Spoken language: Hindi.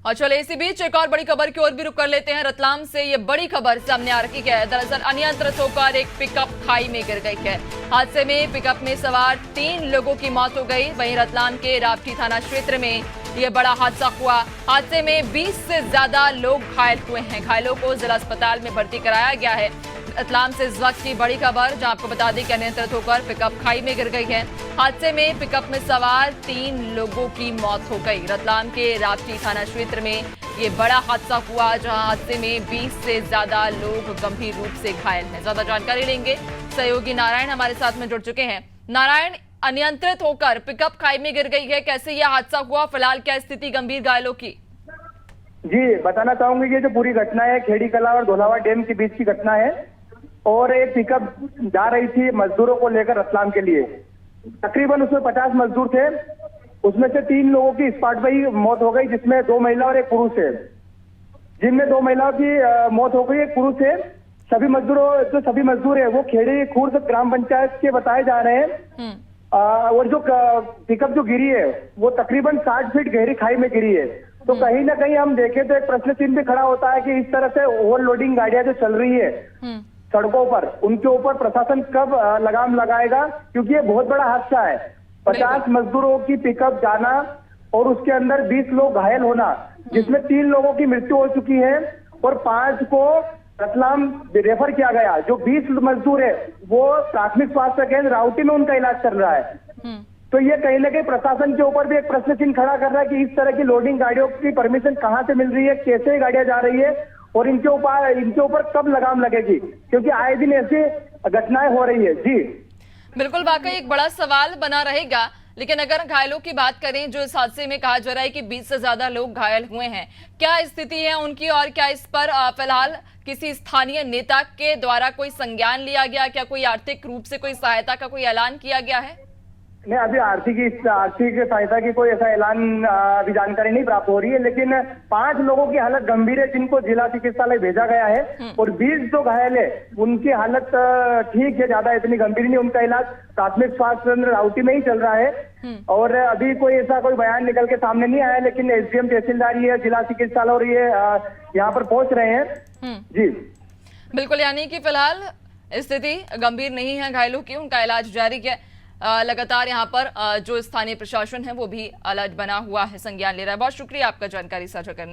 और चले इसी बीच एक और बड़ी खबर की ओर भी रुक कर लेते हैं। रतलाम से ये बड़ी खबर सामने आ रही है। दरअसल अनियंत्रित होकर एक पिकअप खाई में गिर गई है। हादसे में पिकअप में सवार 3 लोगों की मौत हो गई। वहीं रतलाम के रावटी थाना क्षेत्र में ये बड़ा हादसा हुआ। हादसे में 20 से ज्यादा लोग घायल हुए हैं। घायलों को जिला अस्पताल में भर्ती कराया गया है। रतलाम से इस वक्त की बड़ी खबर, जहां आपको बता दें कि अनियंत्रित होकर पिकअप खाई में गिर गई है। हादसे में पिकअप में सवार 3 लोगों की मौत हो गई। रतलाम के रावटी थाना क्षेत्र में ये बड़ा हादसा हुआ, जहां हादसे में 20 से ज्यादा लोग गंभीर रूप से घायल हैं। ज्यादा जानकारी लेंगे, सहयोगी नारायण हमारे साथ में जुड़ चुके हैं। नारायण, अनियंत्रित होकर पिकअप खाई में गिर गई है, कैसे यह हादसा हुआ? फिलहाल क्या स्थिति गंभीर घायलों की? जी बताना चाहूंगी, ये जो पूरी घटना है खेड़ी कला और धोलावा डैम के बीच की घटना है। और एक पिकअप जा रही थी मजदूरों को लेकर रतलाम के लिए। तकरीबन उसमें 50 मजदूर थे। उसमें से 3 लोगों की स्पॉट पर ही मौत हो गई, जिसमें 2 महिला और एक पुरुष है। जिनमें 2 महिलाओं की मौत हो गई, एक पुरुष है। सभी मजदूर है वो खेड़ी खुर्द ग्राम पंचायत के बताए जा रहे हैं। और जो पिकअप जो गिरी है वो तकरीबन 60 फीट गहरी खाई में गिरी है। तो कहीं ना कहीं हम देखें तो एक प्रश्न चिन्ह भी खड़ा होता है कि इस तरह से ओवरलोडिंग गाड़ियां जो चल रही है सड़कों पर, उनके ऊपर प्रशासन कब लगाम लगाएगा, क्योंकि ये बहुत बड़ा हादसा है। 50 मजदूरों की पिकअप जाना और उसके अंदर 20 लोग घायल होना, जिसमें 3 लोगों की मृत्यु हो चुकी है और 5 को रतलाम रेफर किया गया। जो 20 मजदूर है वो प्राथमिक स्वास्थ्य केंद्र रावटी में उनका इलाज चल रहा है। तो ये कहीं ना कहीं प्रशासन के ऊपर भी एक प्रश्न चिन्ह खड़ा कर रहा है कि इस तरह की लोडिंग गाड़ियों की परमिशन कहां से मिल रही है, कैसे गाड़ियां जा रही है और इनके ऊपर कब लगाम लगेगी, क्योंकि आए दिन ऐसी घटनाएं हो रही है। जी बिल्कुल, वाकई एक बड़ा सवाल बना रहेगा। लेकिन अगर घायलों की बात करें, जो इस हादसे में कहा जा रहा है कि 20 से ज्यादा लोग घायल हुए हैं, क्या स्थिति है उनकी और क्या इस पर फिलहाल किसी स्थानीय नेता के द्वारा कोई संज्ञान लिया गया? क्या कोई आर्थिक रूप से कोई सहायता का कोई ऐलान किया गया है? नहीं, अभी आर्थिक सहायता की कोई ऐसा ऐलान अभी जानकारी नहीं प्राप्त हो रही है। लेकिन 5 लोगों की हालत गंभीर है, जिनको जिला चिकित्सालय भेजा गया है। और 20 जो घायल है उनकी हालत ठीक है, ज्यादा इतनी गंभीर नहीं। उनका इलाज प्राथमिक स्वास्थ्य केंद्र रावटी में ही चल रहा है। और अभी कोई बयान निकल के सामने नहीं आया, लेकिन एसडीएम तहसीलदार ये जिला चिकित्सालय और ये यहाँ पर पहुंच रहे हैं। जी बिल्कुल, यानी कि फिलहाल स्थिति गंभीर नहीं है घायलों की, उनका इलाज जारी है। लगातार यहाँ पर जो स्थानीय प्रशासन है वो भी अलर्ट बना हुआ है, संज्ञान ले रहा है। बहुत शुक्रिया आपका जानकारी साझा करने